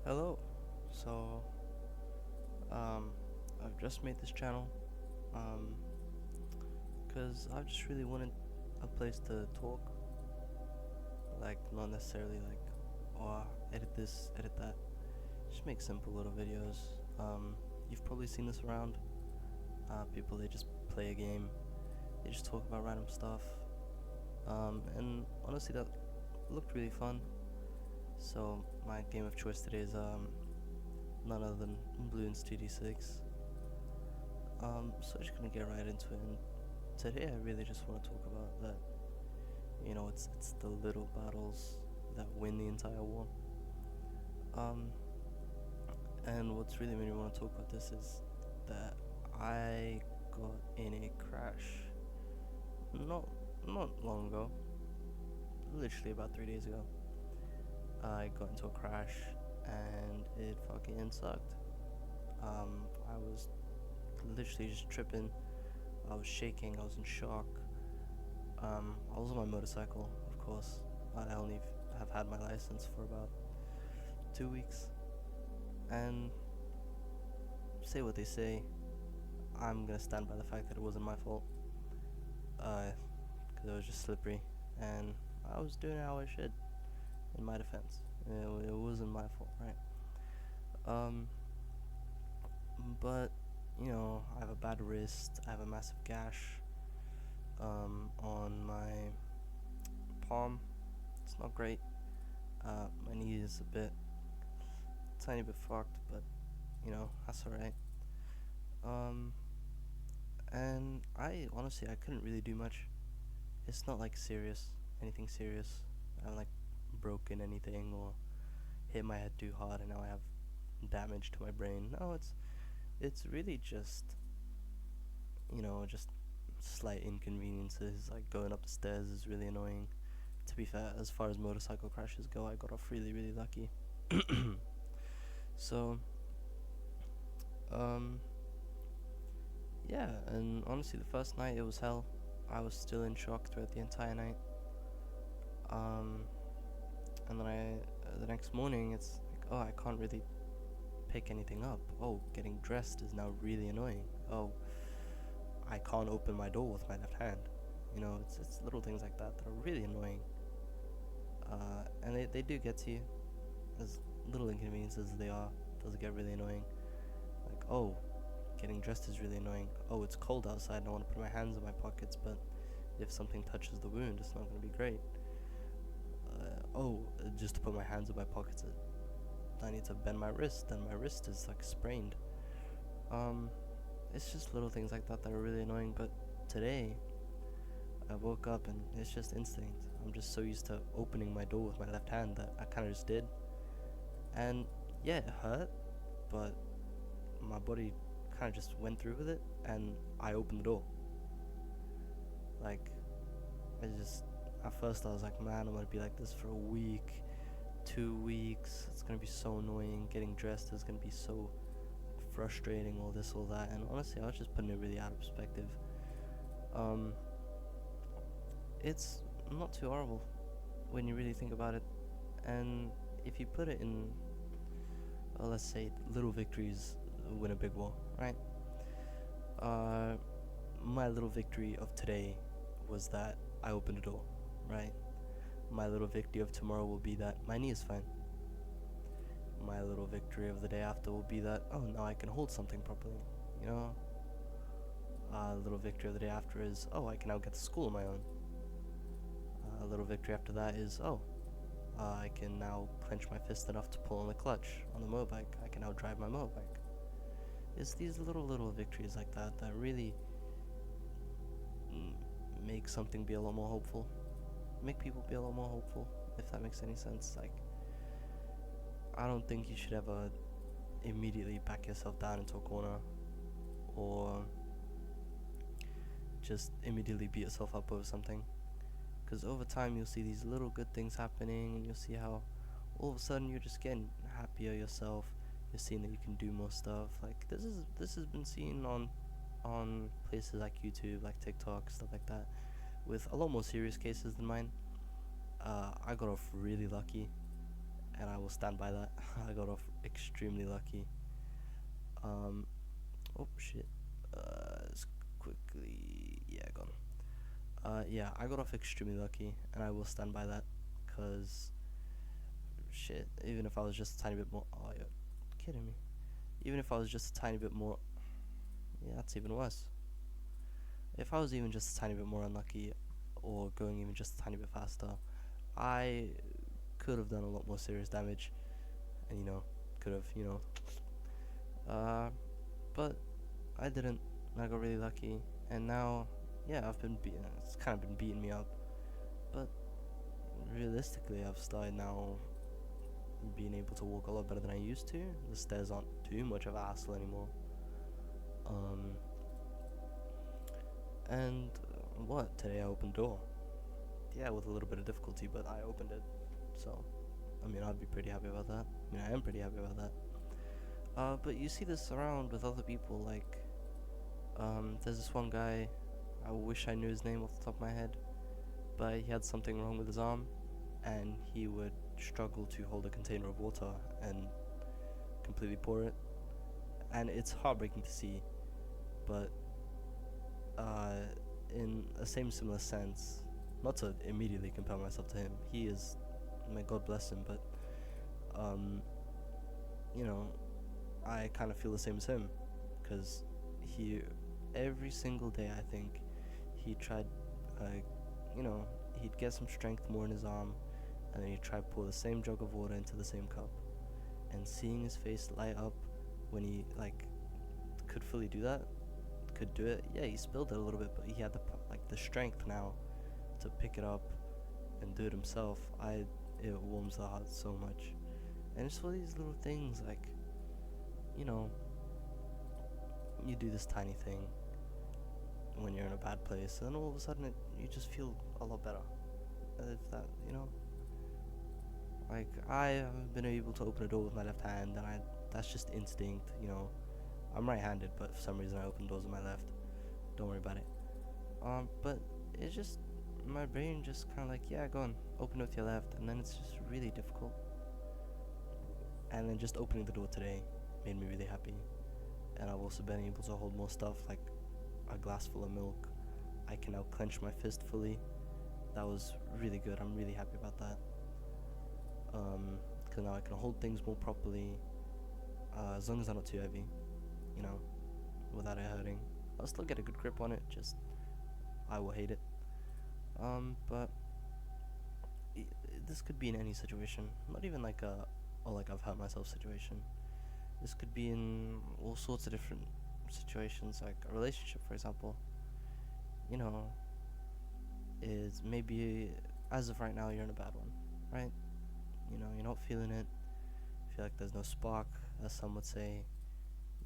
Hello. So, um, I've just made this channel, um, cause I just really wanted a place to talk, like not necessarily like, oh, edit this, edit that. Just make simple little videos. You've probably seen this around. People they just play a game, they just talk about random stuff. And honestly, that looked really fun. So my game of choice today is none other than Bloons 2D6. So I'm just gonna get right into it. And today I really just want to talk about that. It's the little battles that win the entire war. Um, and what's really made me want to talk about this is that I got in a crash not not long ago, literally about 3 days ago. I got into a crash and it fucking sucked. I was literally just tripping. I was shaking. I was in shock. I was on my motorcycle, of course. I only have had my license for about 2 weeks, and say what they say, I'm gonna stand by the fact that it wasn't my fault, because it was just slippery, and I was doing how I should. In my defense, it wasn't my fault, right? Um, but I have a bad wrist. I have a massive gash, on my palm. It's not great. My knee is a tiny bit fucked, but that's alright. Um, and I honestly I couldn't really do much. It's not like anything serious. I haven't like broken anything or hit my head too hard, and now I have damage to my brain. No, it's really just slight inconveniences. Like going up the stairs is really annoying. To be fair, as far as motorcycle crashes go, I got off really really lucky. So, um, yeah, and honestly, the first night it was hell. I was still in shock throughout the entire night. Um, and then the next morning, it's like, oh, I can't really pick anything up. Oh, getting dressed is now really annoying. Oh, I can't open my door with my left hand. It's little things like that that are really annoying. And they do get to you. As little inconveniences as they are, does get really annoying. Like, oh, getting dressed is really annoying. Oh, it's cold outside and I want to put my hands in my pockets, but if something touches the wound, it's not going to be great. Just to put my hands in my pockets, I need to bend my wrist, and my wrist is like sprained. Um, it's just little things like that that are really annoying. But today, I woke up and it's just instinct. I'm just so used to opening my door with my left hand that I kind of just did. And yeah, it hurt, but my body kind of just went through with it, and I opened the door. Like, at first I was like, man, I'm gonna be like this for a week, 2 weeks. It's gonna be so annoying. Getting dressed is gonna be so frustrating. All this, all that. And honestly, I was just putting it really out of perspective. Um, it's not too horrible when you really think about it. And if you put it in, let's say, little victories win a big war, right? Uh, my little victory of today was that I opened a door, right? My little victory of tomorrow will be that my knee is fine. My little victory of the day after will be that, oh, now I can hold something properly, you know? A little victory of the day after is, oh, I can now get to school on my own. A little victory after that is, oh, I can now clench my fist enough to pull on the clutch on the motorbike. I can now drive my motorbike. It's these little victories like that that really make something be a lot more hopeful. Make people be a lot more hopeful, if that makes any sense. Like, I don't think you should ever immediately back yourself down into a corner or just immediately beat yourself up over something. Because over time, you'll see these little good things happening, and you'll see how all of a sudden you're just getting happier yourself. You're seeing that you can do more stuff. Like, this has been seen on places like YouTube, like TikTok, stuff like that, with a lot more serious cases than mine. I got off really lucky, and I will stand by that. I got off extremely lucky. Um, oh shit. Let's quickly, yeah, gone. Yeah, I got off extremely lucky, and I will stand by that. Cause shit, even if I was just a tiny bit more, oh, you're kidding me. Even if I was just a tiny bit more, yeah, that's even worse. If I was even just a tiny bit more unlucky, or going even just a tiny bit faster, I could have done a lot more serious damage, and could have, but I didn't. I got really lucky, and now, yeah, I've been beaten. It's kind of been beating me up, but realistically, I've started now being able to walk a lot better than I used to. The stairs aren't too much of a hassle anymore. Um, and what? Today I opened door. Yeah, with a little bit of difficulty, but I opened it. So, I mean, I'd be pretty happy about that. I mean, I am pretty happy about that. But you see this around with other people, like, there's this one guy, I wish I knew his name off the top of my head, but he had something wrong with his arm, and he would struggle to hold a container of water and completely pour it. And it's heartbreaking to see, but uh, in a same similar sense, not to immediately compare myself to him, he is, may God bless him, but um, you know, I kind of feel the same as him, because he, every single day, I think, he tried, uh, he'd get some strength more in his arm, and then he'd try to pour the same jug of water into the same cup. And seeing his face light up when he, like, could fully do that, could do it, yeah, he spilled it a little bit, but he had the strength now to pick it up and do it himself. It warms the heart so much. And it's for these little things, like, you know, you do this tiny thing when you're in a bad place, and then all of a sudden you just feel a lot better. If that, like, I have been able to open a door with my left hand, and that's just instinct, I'm right-handed, but for some reason I open doors with my left. Don't worry about it. But it's just, my brain just kind of like, yeah, go on, open it with your left, and then it's just really difficult. And then just opening the door today made me really happy. And I've also been able to hold more stuff, like a glass full of milk. I can now clench my fist fully. That was really good. I'm really happy about that. Because now I can hold things more properly, as long as they're not too heavy, without it hurting. I'll still get a good grip on it, just I will hate it. But this could be in any situation, not even like I've hurt myself situation. This could be in all sorts of different situations, like a relationship, for example. Is maybe, as of right now, you're in a bad one, right? You're not feeling it. Feel like there's no spark, as some would say.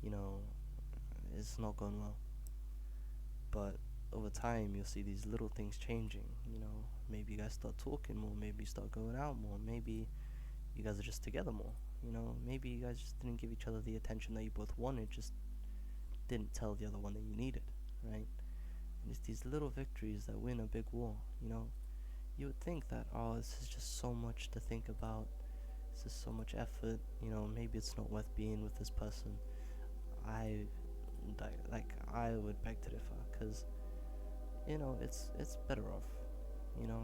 You know, it's not going well. But over time, you'll see these little things changing. Maybe you guys start talking more. Maybe you start going out more. Maybe you guys are just together more. Maybe you guys just didn't give each other the attention that you both wanted. Just didn't tell the other one that you needed, right? And it's these little victories that win a big war. You would think that, oh, this is just so much to think about. This is so much effort. Maybe it's not worth being with this person. I would beg to differ, because it's better off,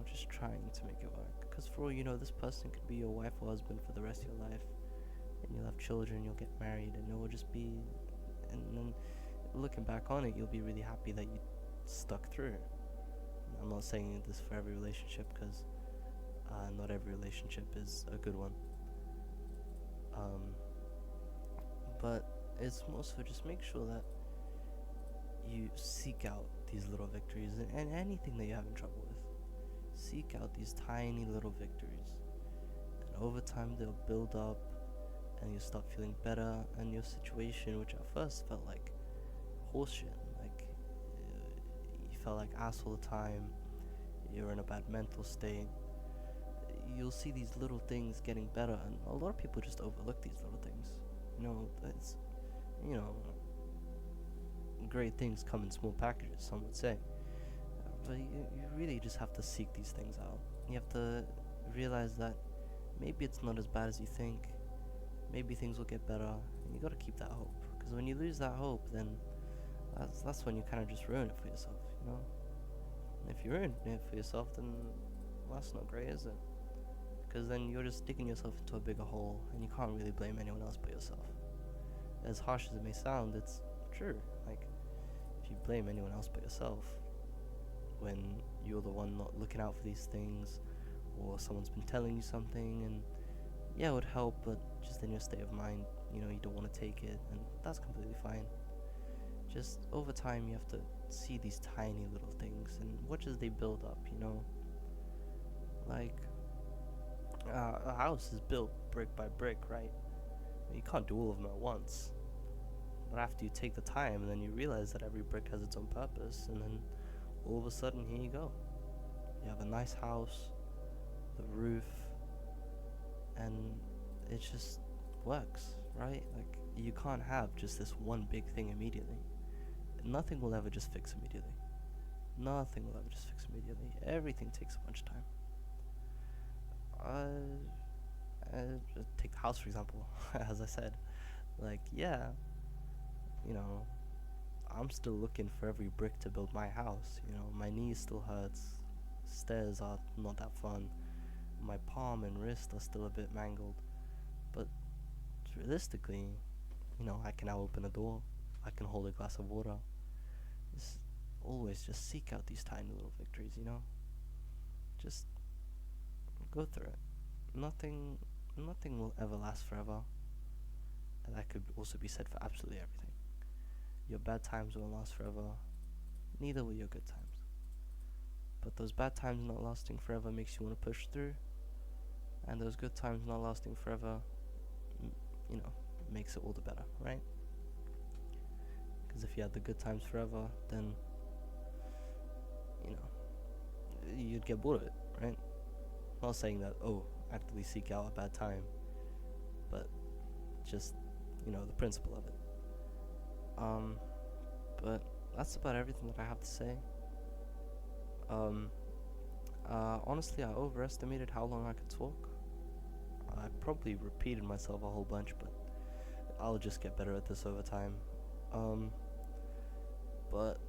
just trying to make it work. Because for all you know, this person could be your wife or husband for the rest of your life, and you'll have children, you'll get married, and it will just be, and then looking back on it, you'll be really happy that you stuck through. I'm not saying this for every relationship, because not every relationship is a good one. But it's more so just make sure that you seek out these little victories, and anything that you're having trouble with. Seek out these tiny little victories, and over time they'll build up, and you'll start feeling better, and your situation, which at first felt like horseshit, like you felt like ass all the time, you're in a bad mental state, you'll see these little things getting better. And a lot of people just overlook these little things. It's, great things come in small packages, some would say. But you really just have to seek these things out. You have to realize that maybe it's not as bad as you think. Maybe things will get better, and you gotta keep that hope. Because when you lose that hope, then that's when you kind of just ruin it for yourself, you know. And if you ruin it for yourself, then that's not great, is it? Because then you're just digging yourself into a bigger hole, and you can't really blame anyone else but yourself. As harsh as it may sound, it's true. Like, if you blame anyone else but yourself, when you're the one not looking out for these things, or someone's been telling you something, and yeah, it would help, but just in your state of mind, you know, you don't want to take it, and that's completely fine. Just over time, you have to see these tiny little things and watch as they build up, you know? Like, a house is built brick by brick, right? You can't do all of them at once. But after you take the time, and then you realize that every brick has its own purpose, and then all of a sudden, here you go. You have a nice house, the roof, and it just works, right? Like, you can't have just this one big thing immediately. Nothing will ever just fix immediately. Nothing will ever just fix immediately. Everything takes a bunch of time. Take the house for example. As I said, like, yeah, you know, I'm still looking for every brick to build my house. You know, my knee still hurts. Stairs are not that fun. My palm and wrist are still a bit mangled. But realistically, you know, I can now open a door. I can hold a glass of water. It's always just seek out these tiny little victories, you know? Just go through it. Nothing will ever last forever. And that could also be said for absolutely everything. Your bad times won't last forever. Neither will your good times. But those bad times not lasting forever makes you want to push through. And those good times not lasting forever, you know, makes it all the better, right? Because if you had the good times forever, then, you know, you'd get bored of it, right? I'm not saying that, oh, actively seek out a bad time, but just, you know, the principle of it. But that's about everything that I have to say. Honestly, I overestimated how long I could talk. I probably repeated myself a whole bunch, but I'll just get better at this over time. But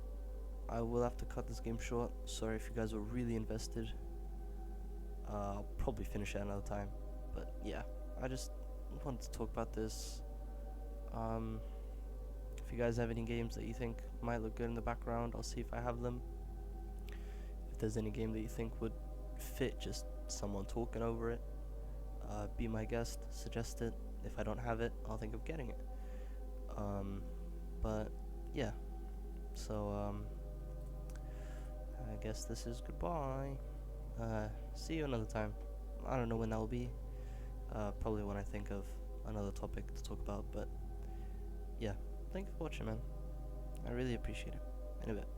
I will have to cut this game short. Sorry if you guys were really invested. I'll probably finish it another time. But yeah, I just wanted to talk about this. If you guys have any games that you think might look good in the background, I'll see if I have them. If there's any game that you think would fit just someone talking over it, be my guest, suggest it. If I don't have it, I'll think of getting it. But yeah, so I guess this is goodbye. See you another time. I don't know when that will be. Probably when I think of another topic to talk about. But yeah, thank you for watching, man. I really appreciate it. In a bit.